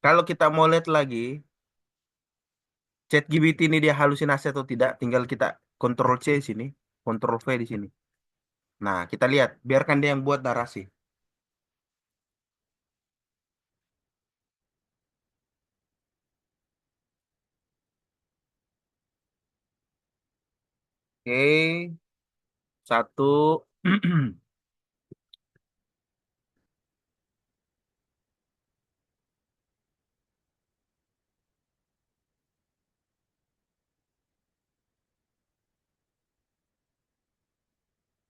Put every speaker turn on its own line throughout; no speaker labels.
Kalau kita mau lihat lagi, ChatGPT ini dia halusinasi atau tidak, tinggal kita Ctrl C di sini, Ctrl V di sini. Nah, kita lihat, biarkan dia yang buat narasi. Oke, satu.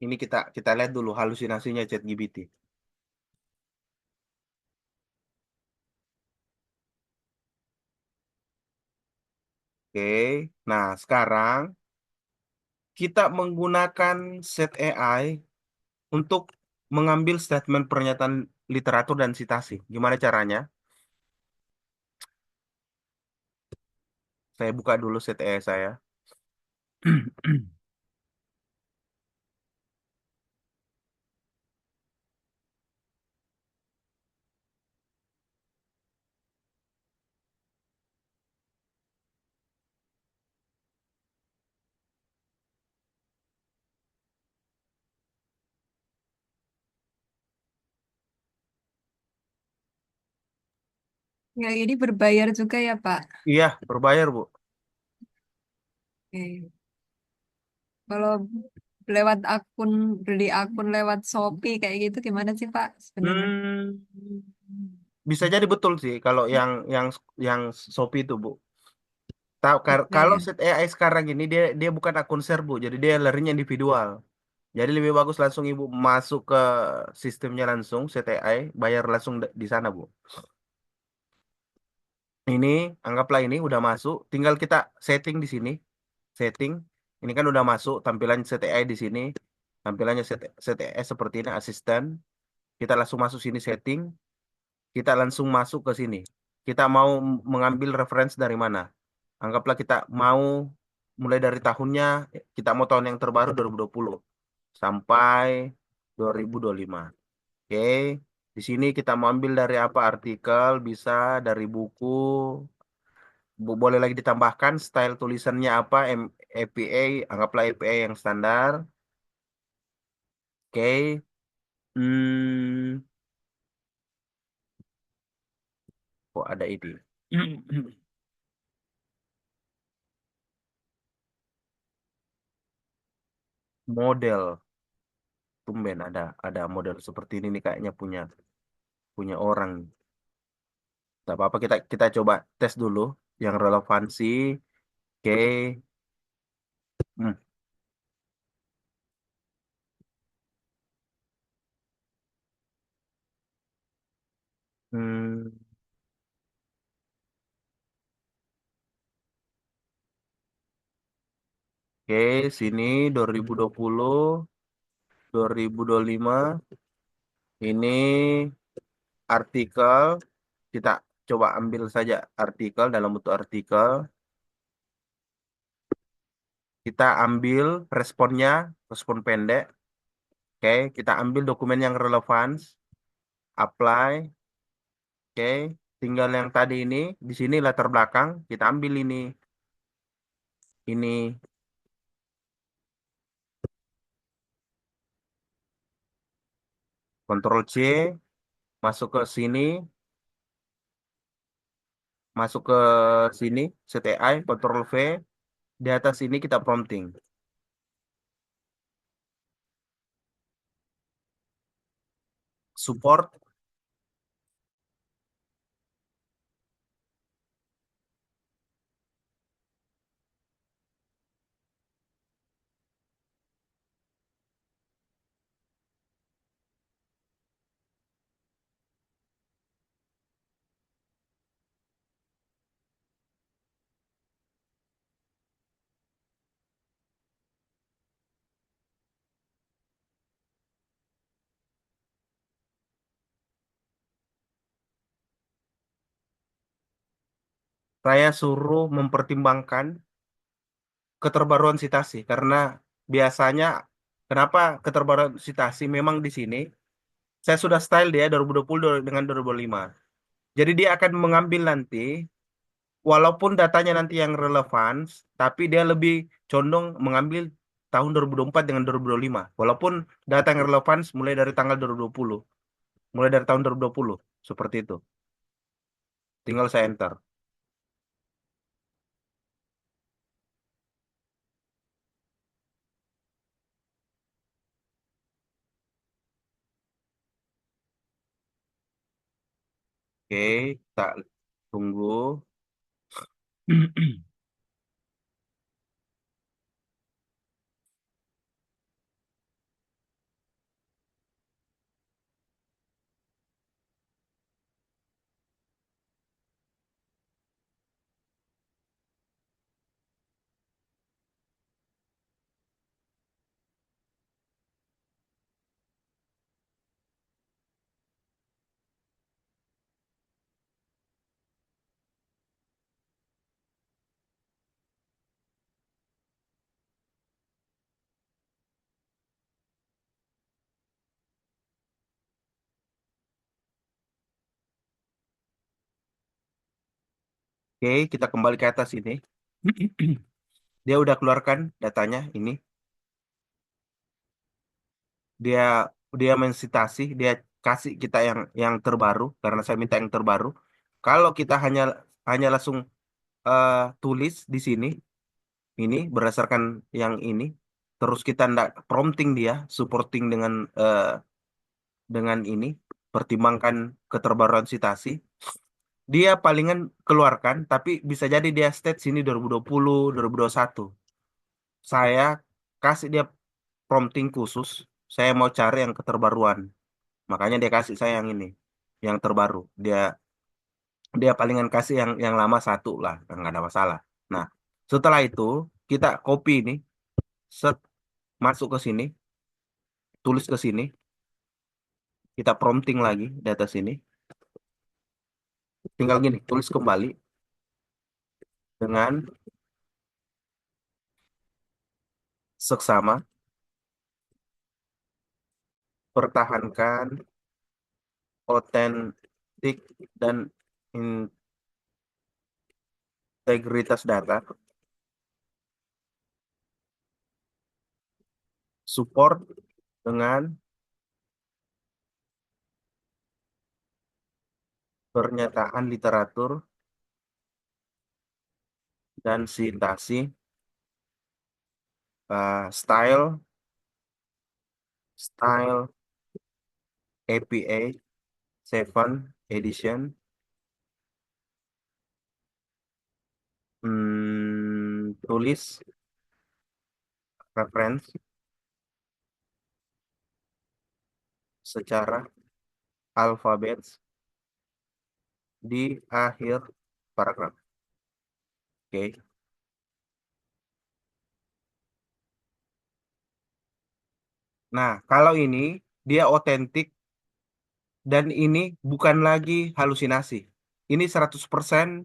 Ini kita lihat dulu halusinasinya ChatGPT. Oke, nah sekarang kita menggunakan set AI untuk mengambil statement pernyataan literatur dan sitasi. Gimana caranya? Saya buka dulu set AI saya.
Ya, ini berbayar juga ya, Pak.
Iya, berbayar, Bu.
Oke. Kalau lewat akun, beli akun lewat Shopee kayak gitu gimana sih, Pak, sebenarnya?
Hmm, bisa jadi betul sih kalau yang Shopee itu, Bu. Tahu
Bisa
kalau
ya.
set AI sekarang ini dia dia bukan akun share, Bu. Jadi dia larinya individual. Jadi lebih bagus langsung Ibu masuk ke sistemnya langsung set AI, bayar langsung di sana, Bu. Ini anggaplah ini udah masuk, tinggal kita setting di sini. Setting. Ini kan udah masuk tampilan set AI di sini. Tampilannya set AI seperti ini asisten. Kita langsung masuk sini setting, kita langsung masuk ke sini. Kita mau mengambil referensi dari mana? Anggaplah kita mau mulai dari tahunnya, kita mau tahun yang terbaru 2020 sampai 2025. Oke, di sini kita mau ambil dari apa artikel, bisa dari buku, boleh lagi ditambahkan style tulisannya apa, APA, anggaplah APA yang standar. Oke, hmm, kok ada ini? Model. Tumben ada model seperti ini nih kayaknya punya punya orang. Tak apa-apa kita kita coba tes dulu yang relevansi. Oke. Hmm. Hmm. Oke, sini 2020, 2025 ini artikel kita coba ambil saja artikel dalam bentuk artikel. Kita ambil responnya, respon pendek. Oke, kita ambil dokumen yang relevan, apply. Oke, tinggal yang tadi ini di sini latar belakang kita ambil ini Ctrl C masuk ke sini, masuk ke sini CTI Ctrl V di atas ini kita prompting support. Saya suruh mempertimbangkan keterbaruan citasi karena biasanya kenapa keterbaruan citasi memang di sini saya sudah style dia 2020 dengan 2025. Jadi dia akan mengambil nanti, walaupun datanya nanti yang relevan, tapi dia lebih condong mengambil tahun 2024 dengan 2025. Walaupun data yang relevan mulai dari tanggal 2020, mulai dari tahun 2020, seperti itu. Tinggal saya enter. Oke, tak tunggu. Oke, kita kembali ke atas ini. Dia udah keluarkan datanya ini. Dia dia mensitasi, dia kasih kita yang terbaru karena saya minta yang terbaru. Kalau kita hanya hanya langsung eh, tulis di sini ini berdasarkan yang ini, terus kita ndak prompting dia, supporting dengan ini, pertimbangkan keterbaruan sitasi. Dia palingan keluarkan, tapi bisa jadi dia state sini 2020, 2021. Saya kasih dia prompting khusus, saya mau cari yang keterbaruan. Makanya dia kasih saya yang ini, yang terbaru. Dia dia palingan kasih yang lama satu lah, nggak ada masalah. Nah, setelah itu kita copy ini, set masuk ke sini, tulis ke sini, kita prompting lagi data sini, tinggal gini, tulis kembali dengan seksama, pertahankan otentik dan integritas data, support dengan pernyataan literatur dan sintasi, style APA 7 edition, tulis reference secara alfabet di akhir paragraf. Oke. Nah, kalau ini dia otentik dan ini bukan lagi halusinasi. Ini 100%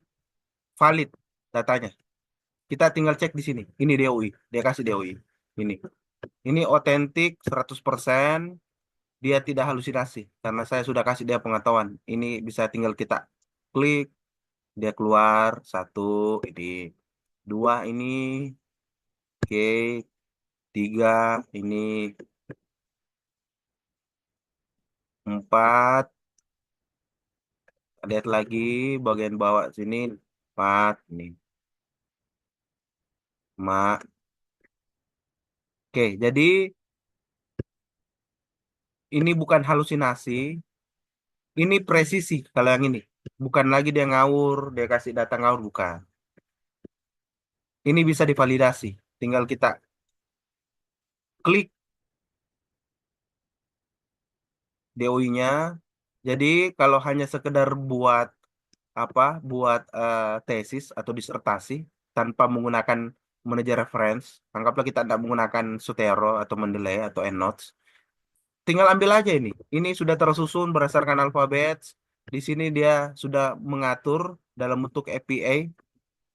valid datanya. Kita tinggal cek di sini. Ini DOI. Dia kasih DOI. Ini. Ini otentik 100%. Dia tidak halusinasi. Karena saya sudah kasih dia pengetahuan. Ini bisa tinggal kita klik. Dia keluar. Satu. Ini. Dua ini. Oke. Tiga. Ini. Empat. Lihat lagi bagian bawah sini. Empat. Ini. Mak. Oke. Jadi ini bukan halusinasi. Ini presisi kalau yang ini. Bukan lagi dia ngawur, dia kasih data ngawur, bukan. Ini bisa divalidasi. Tinggal kita klik DOI-nya. Jadi kalau hanya sekedar buat apa, buat tesis atau disertasi tanpa menggunakan manajer reference, anggaplah kita tidak menggunakan Zotero atau Mendeley atau EndNotes, tinggal ambil aja ini. Ini sudah tersusun berdasarkan alfabet. Di sini dia sudah mengatur dalam bentuk APA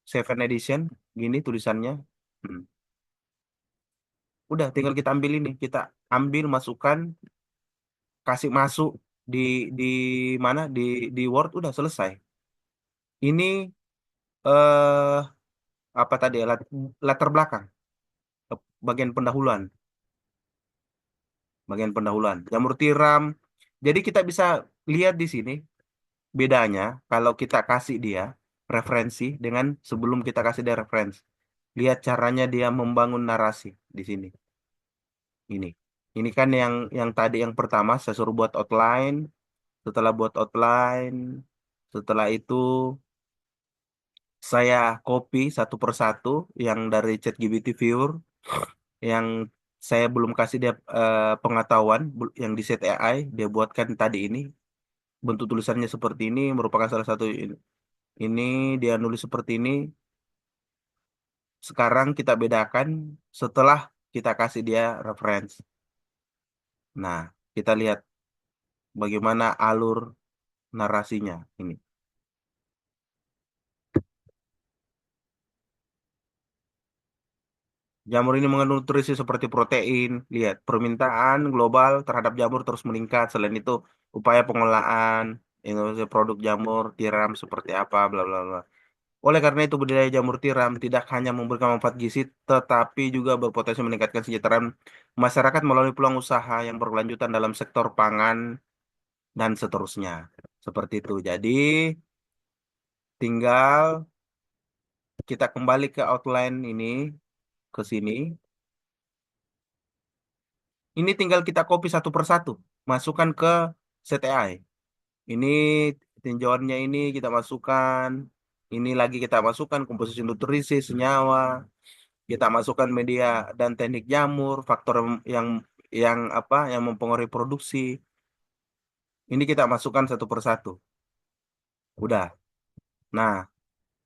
7 edition, gini tulisannya. Hmm. Udah, tinggal kita ambil ini, kita ambil masukkan, kasih masuk. di di mana di Word udah selesai. Ini eh apa tadi ya, latar belakang, bagian pendahuluan, jamur tiram. Jadi kita bisa lihat di sini bedanya kalau kita kasih dia referensi dengan sebelum kita kasih dia referensi. Lihat caranya dia membangun narasi di sini. Ini. Ini kan yang tadi yang pertama saya suruh buat outline, setelah buat outline, setelah itu saya copy satu persatu yang dari ChatGPT Viewer yang saya belum kasih dia pengetahuan yang di set AI dia buatkan tadi ini bentuk tulisannya seperti ini merupakan salah satu ini dia nulis seperti ini. Sekarang kita bedakan setelah kita kasih dia reference. Nah, kita lihat bagaimana alur narasinya ini. Jamur ini mengandung nutrisi seperti protein. Lihat, permintaan global terhadap jamur terus meningkat. Selain itu, upaya pengolahan Indonesia produk jamur tiram seperti apa, bla bla bla. Oleh karena itu, budidaya jamur tiram tidak hanya memberikan manfaat gizi, tetapi juga berpotensi meningkatkan kesejahteraan masyarakat melalui peluang usaha yang berkelanjutan dalam sektor pangan dan seterusnya. Seperti itu. Jadi, tinggal kita kembali ke outline ini, ke sini. Ini tinggal kita copy satu persatu, masukkan ke CTI. Ini tinjauannya ini kita masukkan, ini lagi kita masukkan komposisi nutrisi, senyawa, kita masukkan media dan teknik jamur, faktor yang yang mempengaruhi produksi. Ini kita masukkan satu persatu. Udah. Nah,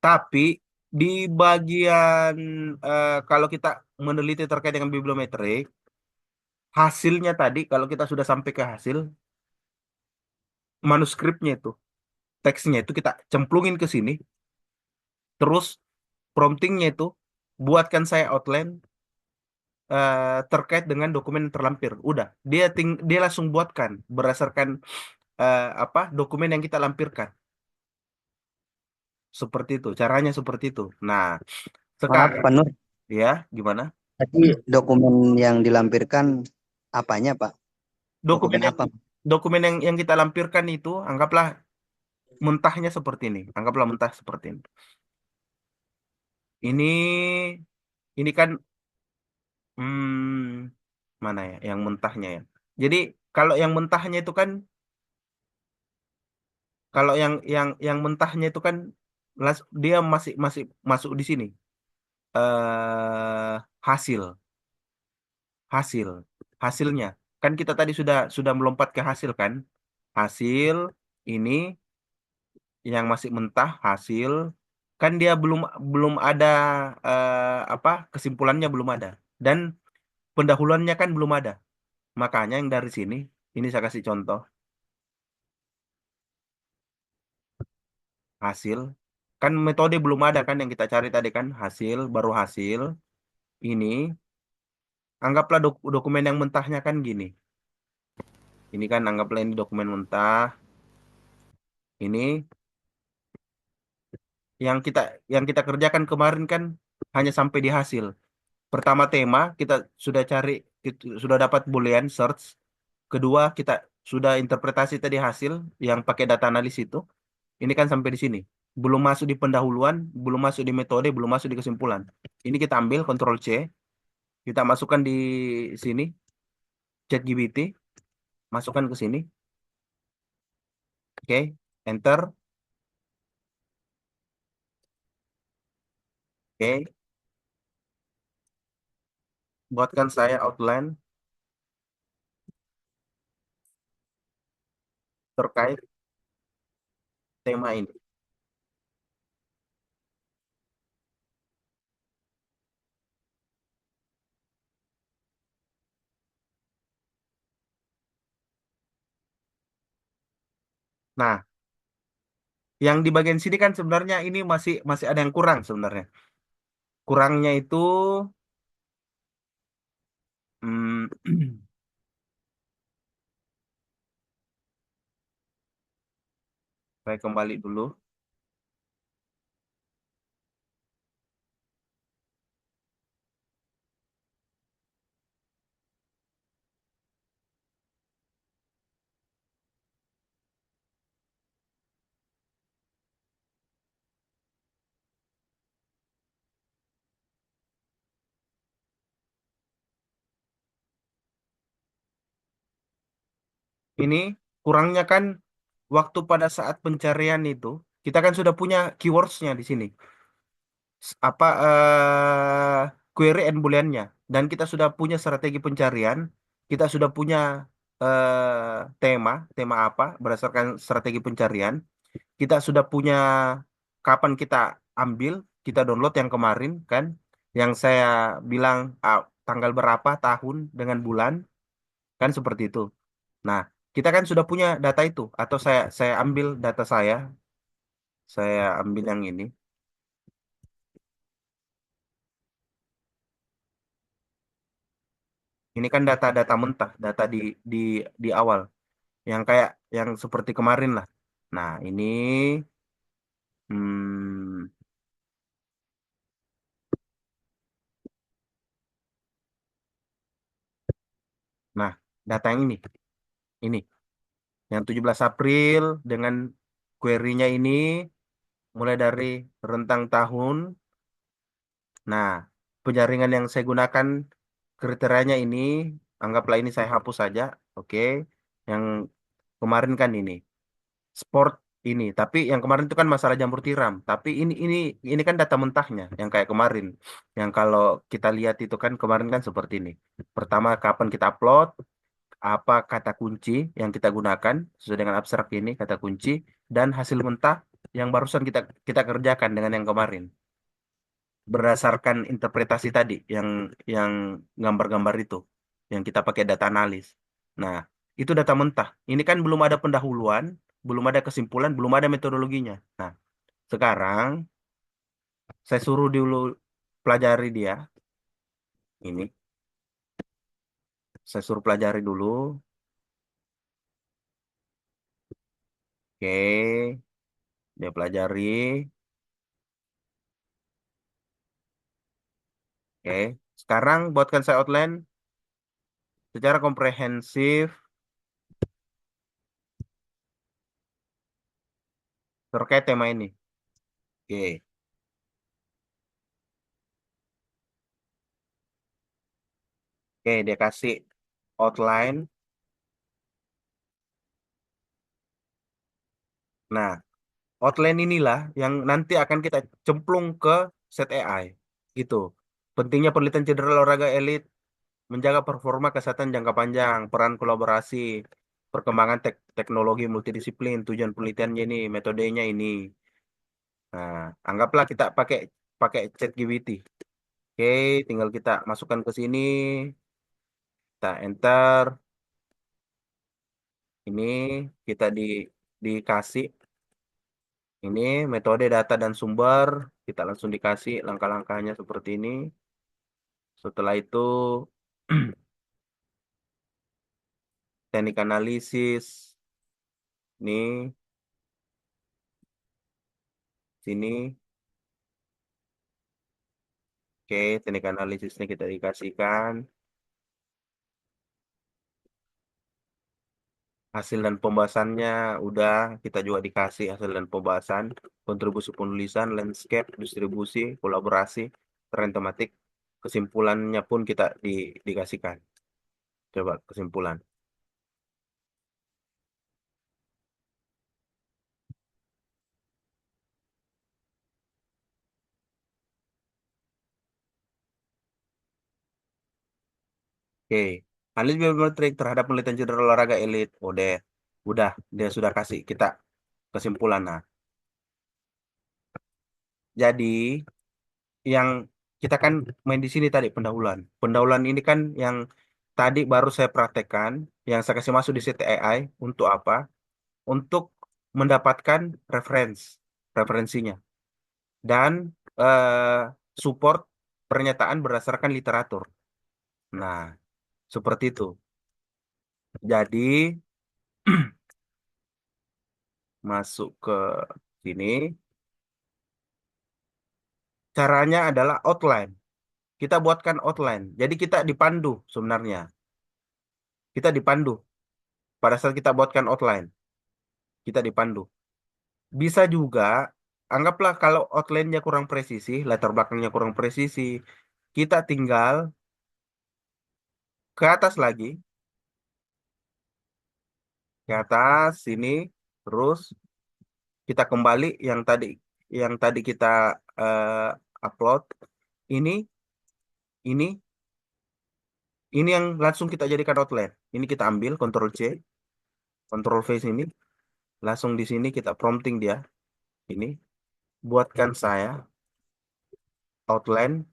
tapi di bagian kalau kita meneliti terkait dengan bibliometrik, hasilnya tadi kalau kita sudah sampai ke hasil manuskripnya itu, teksnya itu kita cemplungin ke sini, terus promptingnya itu buatkan saya outline terkait dengan dokumen yang terlampir. Udah, dia langsung buatkan berdasarkan apa dokumen yang kita lampirkan. Seperti itu, caranya seperti itu. Nah,
Maaf,
sekarang
Pak Nur.
ya gimana?
Tadi dokumen yang dilampirkan apanya, Pak?
Dokumen
Dokumen
yang
apa?
dokumen yang kita lampirkan itu anggaplah mentahnya seperti ini. Anggaplah mentah seperti ini. Ini ini kan mana ya yang mentahnya ya. Jadi kalau yang mentahnya itu kan kalau yang mentahnya itu kan dia masih masih masuk di sini. Hasil hasil hasilnya kan kita tadi sudah melompat ke hasil kan. Hasil ini yang masih mentah hasil kan dia belum belum ada apa kesimpulannya belum ada dan pendahuluannya kan belum ada. Makanya yang dari sini ini saya kasih contoh hasil kan metode belum ada kan yang kita cari tadi kan hasil baru hasil ini anggaplah dokumen yang mentahnya kan gini. Ini kan anggaplah ini dokumen mentah. Ini yang kita kerjakan kemarin kan hanya sampai di hasil. Pertama tema kita sudah cari sudah dapat boolean search. Kedua kita sudah interpretasi tadi hasil yang pakai data analis itu. Ini kan sampai di sini. Belum masuk di pendahuluan, belum masuk di metode, belum masuk di kesimpulan. Ini kita ambil Ctrl C, kita masukkan di sini ChatGPT, masukkan ke sini. Oke, enter. Oke, buatkan saya outline terkait tema ini. Nah, yang di bagian sini kan sebenarnya ini masih masih ada yang kurang sebenarnya. Kurangnya itu hmm, Saya kembali dulu. Ini kurangnya kan waktu pada saat pencarian itu, kita kan sudah punya keywordsnya di sini. Apa query and booleannya, dan kita sudah punya strategi pencarian, kita sudah punya tema, tema apa berdasarkan strategi pencarian, kita sudah punya kapan kita ambil, kita download yang kemarin kan, yang saya bilang tanggal berapa, tahun dengan bulan, kan seperti itu. Nah, kita kan sudah punya data itu, atau saya ambil data saya ambil yang ini. Ini kan data-data mentah, data di di awal, yang kayak yang seperti kemarin lah. Nah, ini hmm, nah, data yang ini yang 17 April dengan query-nya ini mulai dari rentang tahun. Nah, penjaringan yang saya gunakan kriterianya ini, anggaplah ini saya hapus saja. Oke. Yang kemarin kan sport ini, tapi yang kemarin itu kan masalah jamur tiram. Tapi ini kan data mentahnya yang kayak kemarin. Yang kalau kita lihat itu kan kemarin kan seperti ini. Pertama, kapan kita upload, apa kata kunci yang kita gunakan sesuai dengan abstrak ini kata kunci, dan hasil mentah yang barusan kita kita kerjakan dengan yang kemarin berdasarkan interpretasi tadi yang gambar-gambar itu yang kita pakai data analis. Nah, itu data mentah. Ini kan belum ada pendahuluan, belum ada kesimpulan, belum ada metodologinya. Nah, sekarang saya suruh dulu pelajari dia ini. Saya suruh pelajari dulu. Oke, dia pelajari. Oke, sekarang buatkan saya outline secara komprehensif terkait tema ini. Oke, oke, dia kasih outline. Nah, outline inilah yang nanti akan kita cemplung ke set AI. Gitu. Pentingnya penelitian cedera olahraga elit, menjaga performa kesehatan jangka panjang, peran kolaborasi, perkembangan teknologi multidisiplin, tujuan penelitiannya ini, metodenya ini. Nah, anggaplah kita pakai pakai ChatGPT. Oke, tinggal kita masukkan ke sini, kita enter. Ini kita dikasih ini metode data dan sumber, kita langsung dikasih langkah-langkahnya seperti ini. Setelah itu teknik analisis, ini sini, oke, teknik analisisnya kita dikasihkan. Hasil dan pembahasannya udah kita juga dikasih hasil dan pembahasan, kontribusi penulisan, landscape, distribusi, kolaborasi, tren tematik, kesimpulannya pun kita dikasihkan. Coba kesimpulan. Oke, analisis biometrik terhadap penelitian cedera olahraga elit. Udah, dia sudah kasih kita kesimpulan. Nah, jadi yang kita kan main di sini tadi pendahuluan. Pendahuluan ini kan yang tadi baru saya praktekkan, yang saya kasih masuk di site AI untuk apa? Untuk mendapatkan referensinya dan support pernyataan berdasarkan literatur. Nah, seperti itu. Jadi masuk ke sini. Caranya adalah outline. Kita buatkan outline. Jadi kita dipandu sebenarnya. Kita dipandu pada saat kita buatkan outline. Kita dipandu. Bisa juga, anggaplah kalau outline-nya kurang presisi, latar belakangnya kurang presisi, kita tinggal ke atas lagi, ke atas sini, terus kita kembali yang tadi kita upload. Ini, ini, ini yang langsung kita jadikan outline. Ini kita ambil, Ctrl C, Ctrl V sini, langsung di sini kita prompting dia. Ini, buatkan saya outline,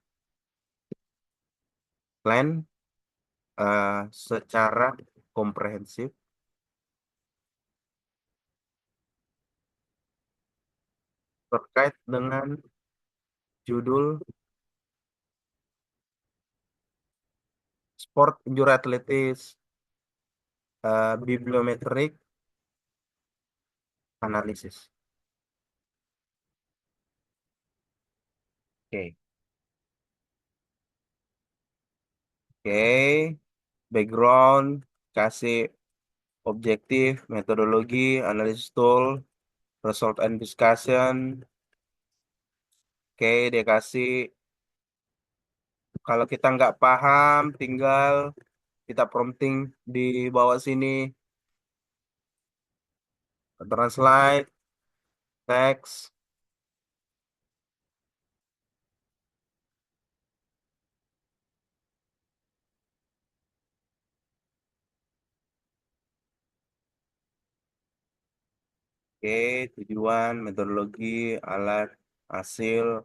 plan secara komprehensif terkait dengan judul Sport Injury Athletics Bibliometric Analysis. Oke, oke. Background, kasih objektif, metodologi, analisis tool, result and discussion. Oke, dia kasih. Kalau kita nggak paham, tinggal kita prompting di bawah sini. Translate, text. Oke, tujuan, metodologi, alat, hasil.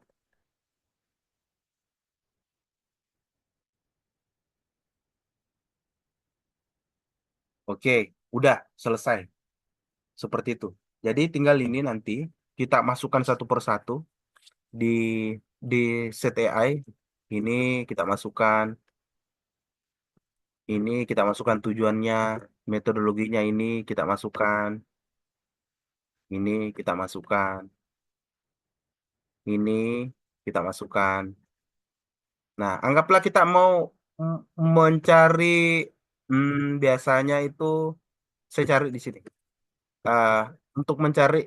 Oke, udah selesai. Seperti itu. Jadi tinggal ini nanti kita masukkan satu persatu di di CTI. Ini kita masukkan, ini kita masukkan tujuannya, metodologinya ini kita masukkan, ini kita masukkan, ini kita masukkan. Nah, anggaplah kita mau mencari, biasanya itu saya cari di sini. Ah, untuk mencari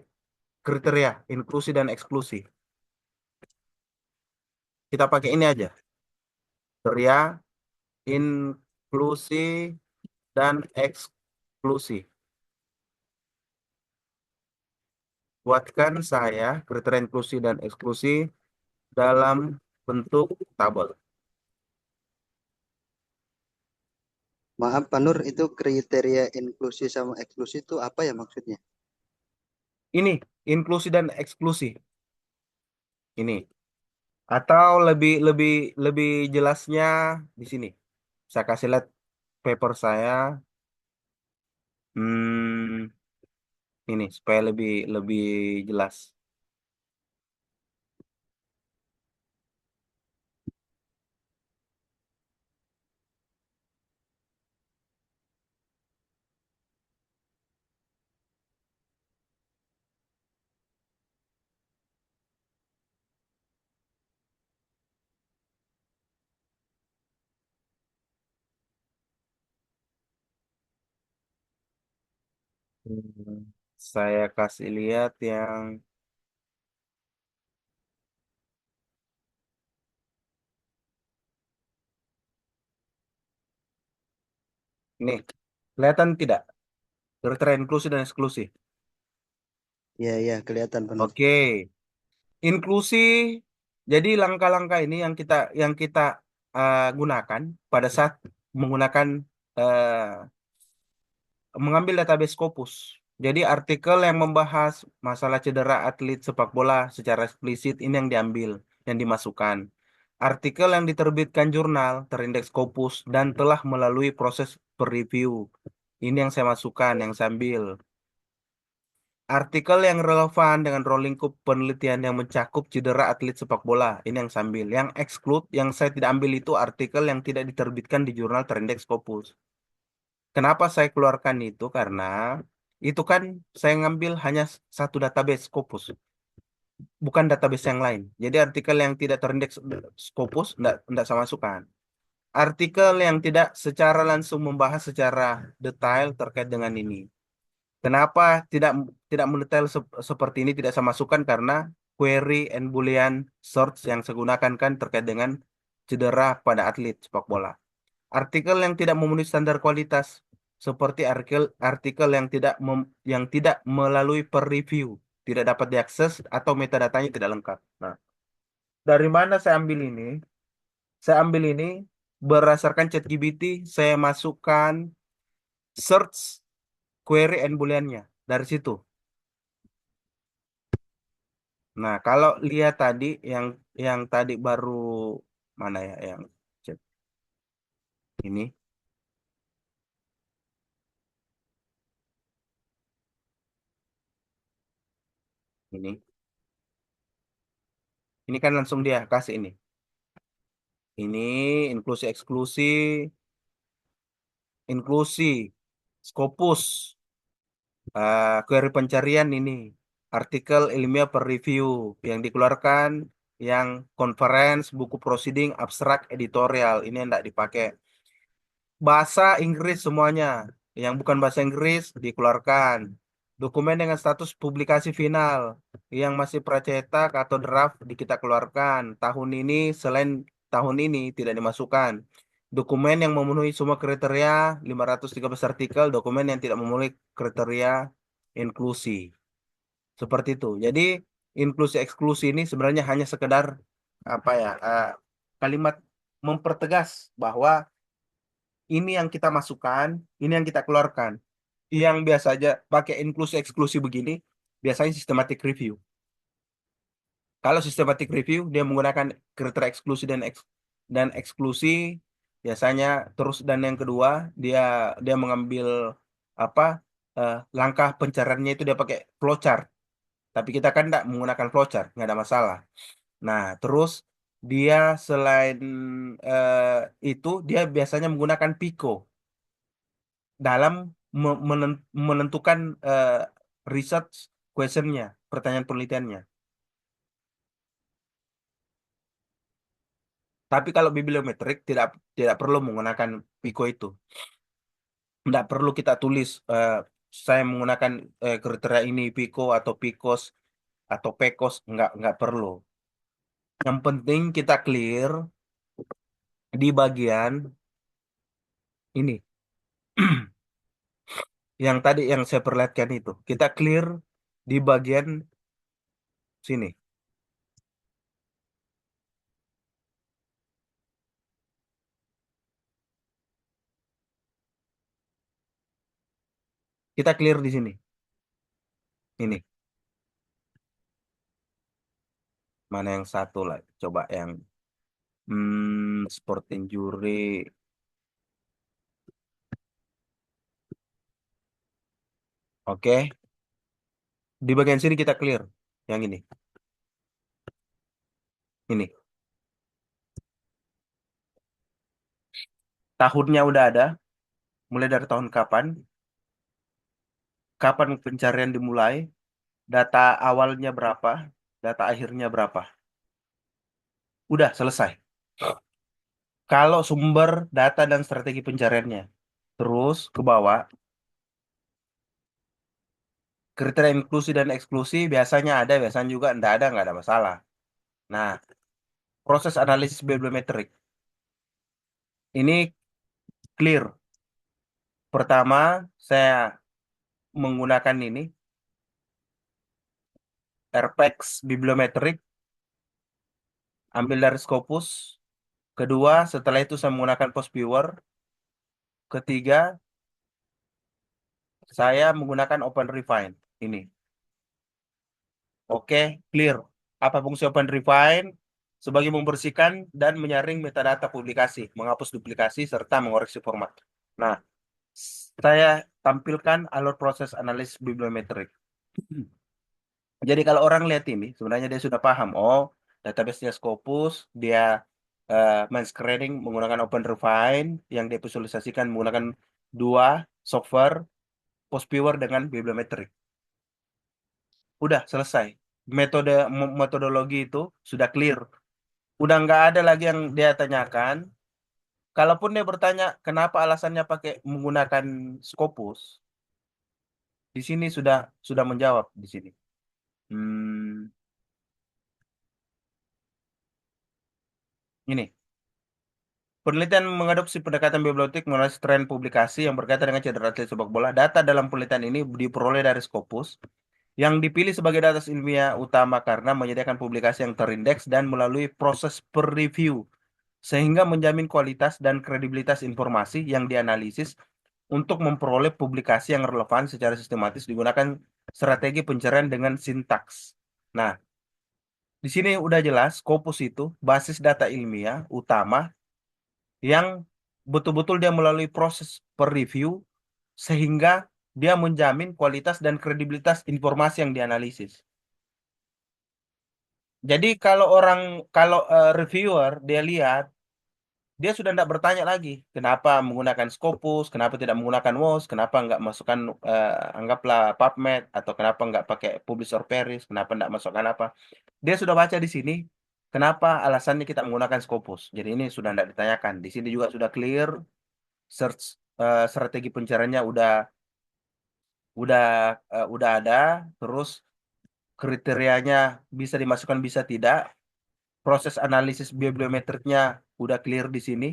kriteria inklusi dan eksklusi, kita pakai ini aja. Kriteria inklusi dan eksklusi. Buatkan saya kriteria inklusi dan eksklusi dalam bentuk tabel.
Maaf Pak Nur, itu kriteria inklusi sama eksklusi itu apa ya maksudnya?
Ini inklusi dan eksklusi. Ini atau lebih lebih lebih jelasnya di sini. Saya kasih lihat paper saya. Hmm, ini supaya lebih lebih jelas. Hmm, saya kasih lihat yang ini. Kelihatan tidak? Kriteria inklusi dan eksklusi.
Iya, iya, kelihatan Pak Nur.
Oke. Inklusi. Jadi langkah-langkah ini yang kita gunakan pada saat menggunakan mengambil database Scopus. Jadi artikel yang membahas masalah cedera atlet sepak bola secara eksplisit ini yang diambil, yang dimasukkan. Artikel yang diterbitkan jurnal terindeks Scopus dan telah melalui proses peer review. Ini yang saya masukkan, yang saya ambil. Artikel yang relevan dengan role lingkup penelitian yang mencakup cedera atlet sepak bola. Ini yang saya ambil. Yang exclude, yang saya tidak ambil itu artikel yang tidak diterbitkan di jurnal terindeks Scopus. Kenapa saya keluarkan itu? Karena Itu kan saya ngambil hanya satu database Scopus, bukan database yang lain. Jadi artikel yang tidak terindeks Scopus enggak saya masukkan. Artikel yang tidak secara langsung membahas secara detail terkait dengan ini. Kenapa tidak mendetail seperti ini tidak saya masukkan karena query and boolean search yang saya gunakan kan terkait dengan cedera pada atlet sepak bola. Artikel yang tidak memenuhi standar kualitas seperti artikel yang tidak melalui peer review, tidak dapat diakses atau metadatanya tidak lengkap. Nah, dari mana saya ambil ini? Saya ambil ini berdasarkan ChatGPT, saya masukkan search query and booleannya dari situ. Nah, kalau lihat tadi yang tadi baru mana ya yang chat ini ini ini kan langsung dia kasih ini. Ini inklusi eksklusi, inklusi, Scopus, query pencarian ini, artikel ilmiah per review yang dikeluarkan, yang conference, buku proceeding, abstrak, editorial ini yang tidak dipakai. Bahasa Inggris semuanya, yang bukan bahasa Inggris dikeluarkan. Dokumen dengan status publikasi final, yang masih pracetak atau draft kita keluarkan. Tahun ini selain tahun ini tidak dimasukkan. Dokumen yang memenuhi semua kriteria 513 artikel, dokumen yang tidak memenuhi kriteria inklusi. Seperti itu. Jadi inklusi eksklusi ini sebenarnya hanya sekedar apa ya kalimat mempertegas bahwa ini yang kita masukkan, ini yang kita keluarkan. Yang biasa aja pakai inklusi eksklusi begini, biasanya systematic review. Kalau systematic review dia menggunakan kriteria eksklusi dan eksklusi biasanya terus dan yang kedua dia dia mengambil apa langkah pencariannya itu dia pakai flowchart. Tapi kita kan tidak menggunakan flowchart, nggak ada masalah. Nah, terus dia selain itu dia biasanya menggunakan Pico dalam menentukan research questionnya, pertanyaan penelitiannya. Tapi kalau bibliometrik tidak perlu menggunakan Pico itu. Tidak perlu kita tulis saya menggunakan kriteria ini Pico atau Picos atau Pecos, nggak perlu. Yang penting kita clear di bagian ini. Yang tadi yang saya perlihatkan itu. Kita clear di bagian sini. Kita clear di sini. Ini. Mana yang satu lah? Coba yang sport injury. Oke. Di bagian sini kita clear. Yang ini. Ini. Tahunnya udah ada. Mulai dari tahun kapan. Kapan pencarian dimulai. Data awalnya berapa. Data akhirnya berapa. Udah selesai. Kalau sumber data dan strategi pencariannya. Terus ke bawah. Kriteria inklusi dan eksklusi biasanya ada, biasanya juga nggak ada masalah. Nah, proses analisis bibliometrik. Ini clear. Pertama, saya menggunakan ini, Airpex bibliometrik, ambil dari Scopus. Kedua, setelah itu saya menggunakan Post Viewer. Ketiga, saya menggunakan Open Refine. Ini. Oke, clear. Apa fungsi Open Refine? Sebagai membersihkan dan menyaring metadata publikasi, menghapus duplikasi, serta mengoreksi format. Nah, saya tampilkan alur proses analisis bibliometrik. Jadi kalau orang lihat ini, sebenarnya dia sudah paham. Oh, database-nya Scopus, dia main screening menggunakan OpenRefine, yang dia visualisasikan menggunakan dua software, post pure dengan bibliometrik. Udah selesai. Metodologi itu sudah clear. Udah nggak ada lagi yang dia tanyakan. Kalaupun dia bertanya kenapa alasannya pakai menggunakan Scopus, di sini sudah menjawab di sini. Ini penelitian mengadopsi pendekatan bibliotek mengenai tren publikasi yang berkaitan dengan cedera atlet sepak bola. Data dalam penelitian ini diperoleh dari Scopus yang dipilih sebagai data ilmiah utama karena menyediakan publikasi yang terindeks dan melalui proses peer review sehingga menjamin kualitas dan kredibilitas informasi yang dianalisis untuk memperoleh publikasi yang relevan secara sistematis digunakan strategi pencarian dengan sintaks. Nah, di sini udah jelas Scopus itu basis data ilmiah utama yang betul-betul dia melalui proses peer review sehingga dia menjamin kualitas dan kredibilitas informasi yang dianalisis. Jadi kalau reviewer dia lihat, dia sudah tidak bertanya lagi kenapa menggunakan Scopus, kenapa tidak menggunakan WOS, kenapa nggak masukkan anggaplah PubMed atau kenapa nggak pakai Publish or Perish, kenapa nggak masukkan apa. Dia sudah baca di sini kenapa alasannya kita menggunakan Scopus. Jadi ini sudah tidak ditanyakan. Di sini juga sudah clear, search strategi pencariannya udah udah ada, terus kriterianya bisa dimasukkan bisa tidak. Proses analisis bibliometriknya udah clear di sini,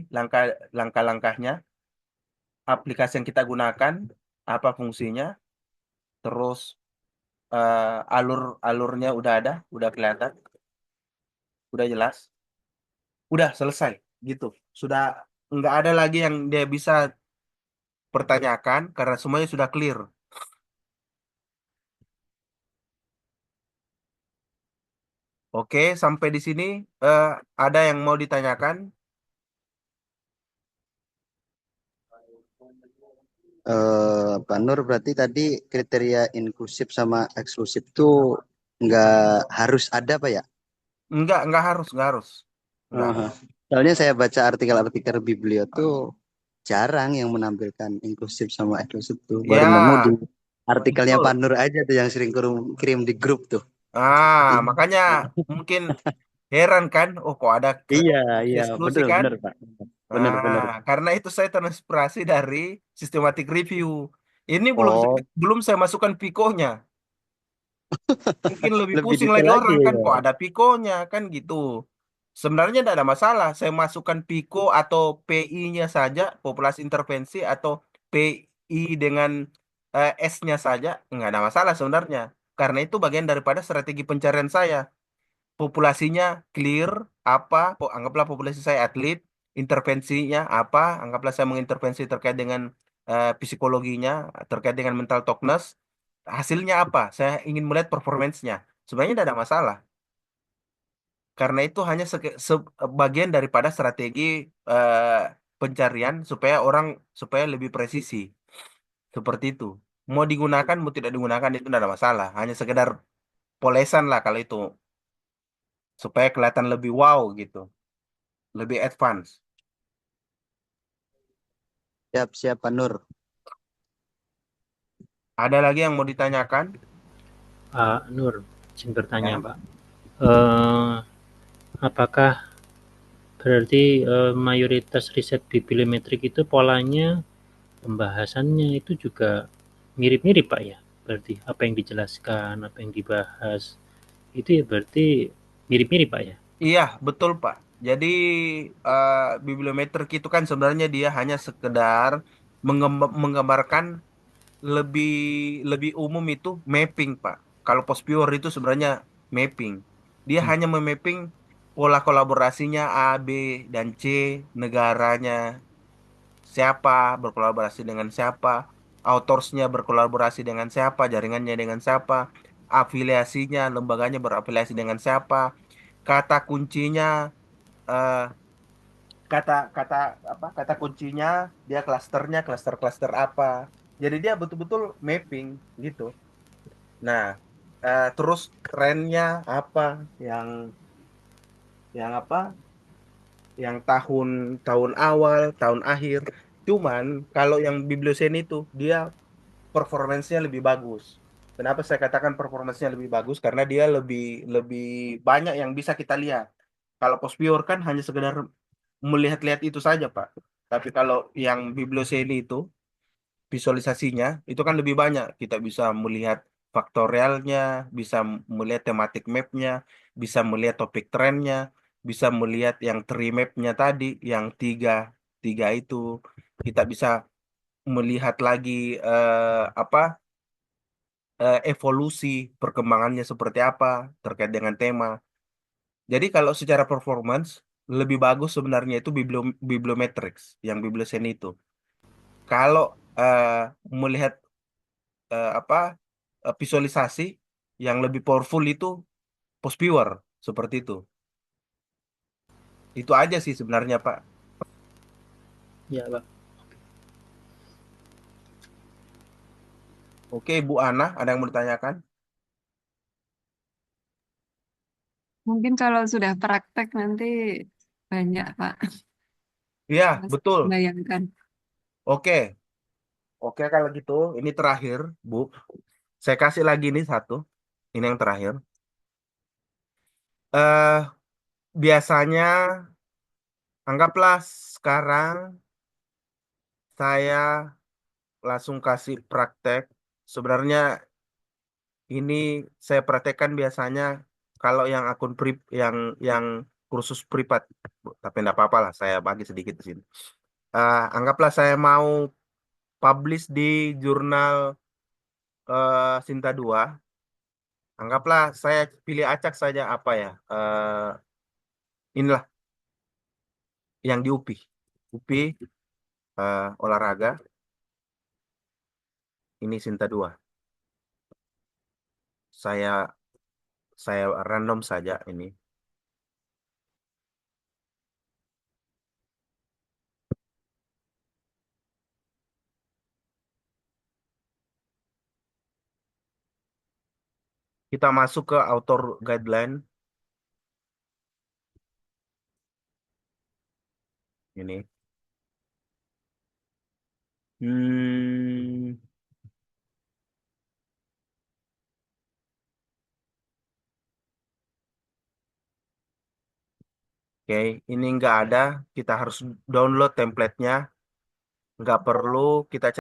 langkah-langkahnya, aplikasi yang kita gunakan, apa fungsinya, terus alurnya udah ada, udah kelihatan, udah jelas, udah selesai gitu. Sudah nggak ada lagi yang dia bisa pertanyakan karena semuanya sudah clear. Oke, sampai di sini eh, ada yang mau ditanyakan?
Pak Nur, berarti tadi kriteria inklusif sama eksklusif tuh nggak harus ada, Pak ya?
Nggak harus, nggak harus. Nggak.
Aha. Soalnya saya baca artikel-artikel Biblio tuh jarang yang menampilkan inklusif sama eksklusif tuh. Baru nemu di
Ya,
artikelnya Pak
betul.
Nur aja tuh yang sering kirim di grup tuh. Iya,
Makanya mungkin heran kan, oh kok ada
iya, iya,
eksklusi
bener
kan?
bener Pak. Bener bener.
Karena itu saya terinspirasi dari systematic review. Ini
Oh,
belum saya masukkan Pico-nya. Mungkin lebih
lebih
pusing
detail
lagi
lagi
orang kan,
ya.
kok ada Pico-nya kan gitu. Sebenarnya tidak ada masalah. Saya masukkan Pico atau PI-nya saja, populasi intervensi atau PI dengan S-nya saja, nggak ada masalah sebenarnya. Karena itu bagian daripada strategi pencarian saya. Populasinya clear, apa, anggaplah populasi saya atlet, intervensinya apa, anggaplah saya mengintervensi terkait dengan psikologinya, terkait dengan mental toughness, hasilnya apa? Saya ingin melihat performance-nya. Sebenarnya tidak ada masalah. Karena itu hanya bagian daripada strategi eh, pencarian supaya lebih presisi. Seperti itu. Mau digunakan, mau tidak digunakan itu tidak ada masalah. Hanya sekedar polesan lah kalau itu supaya kelihatan lebih wow gitu, lebih advance.
Siap siap Pak Nur.
Ada lagi yang mau ditanyakan?
Pak Nur, izin bertanya
Ya.
Pak. Apakah berarti mayoritas riset bibliometrik itu polanya pembahasannya itu juga mirip-mirip Pak ya? Berarti apa yang dijelaskan, apa yang dibahas itu ya berarti mirip-mirip Pak ya?
Iya, betul Pak. Jadi eh, bibliometrik itu kan sebenarnya dia hanya sekedar menggambarkan lebih lebih umum itu mapping, Pak. Kalau post pure itu sebenarnya mapping. Dia
Hmm.
hanya memapping pola kolaborasinya A, B, dan C, negaranya siapa, berkolaborasi dengan siapa, autorsnya berkolaborasi dengan siapa, jaringannya dengan siapa, afiliasinya, lembaganya berafiliasi dengan siapa, kata kuncinya, eh, kata kata kuncinya, dia klasternya, klaster-klaster apa. Jadi dia betul-betul mapping gitu. Nah, terus trennya apa yang yang apa? Yang tahun tahun awal, tahun akhir. Cuman kalau yang Bibliosen itu dia performance-nya lebih bagus. Kenapa saya katakan performance-nya lebih bagus? Karena dia lebih lebih banyak yang bisa kita lihat. Kalau post viewer kan hanya sekedar melihat-lihat itu saja, Pak. Tapi kalau yang Biblioseni itu visualisasinya itu kan lebih banyak. Kita bisa melihat faktorialnya, bisa melihat tematik mapnya, bisa melihat topik trennya, bisa melihat yang tree mapnya tadi, yang tiga tiga itu. Kita bisa melihat lagi apa evolusi perkembangannya seperti apa terkait dengan tema. Jadi kalau secara performance lebih bagus sebenarnya itu bibliometrics yang Biblioseni itu. Kalau melihat apa visualisasi yang lebih powerful itu post viewer seperti itu. Itu aja sih sebenarnya Pak.
Ya, Pak.
Oke, Bu Ana, ada yang mau ditanyakan?
Mungkin kalau sudah praktek nanti banyak, Pak.
Iya,
Mas
betul.
bayangkan.
Oke, oke kalau gitu ini terakhir, Bu. Saya kasih lagi nih satu. Ini yang terakhir. eh Biasanya anggaplah sekarang saya langsung kasih praktek. Sebenarnya ini saya praktekkan biasanya kalau yang akun yang kursus privat, Bu. Tapi enggak apa-apa lah, saya bagi sedikit di sini. Anggaplah saya mau publish di jurnal Sinta 2. Anggaplah saya pilih acak saja apa ya? Inilah yang di UPI. UPI olahraga, ini Sinta 2. Saya saya random saja ini. Kita masuk ke author guideline ini. Hmm, oke, ini nggak ada. Kita harus download template-nya. Nggak perlu kita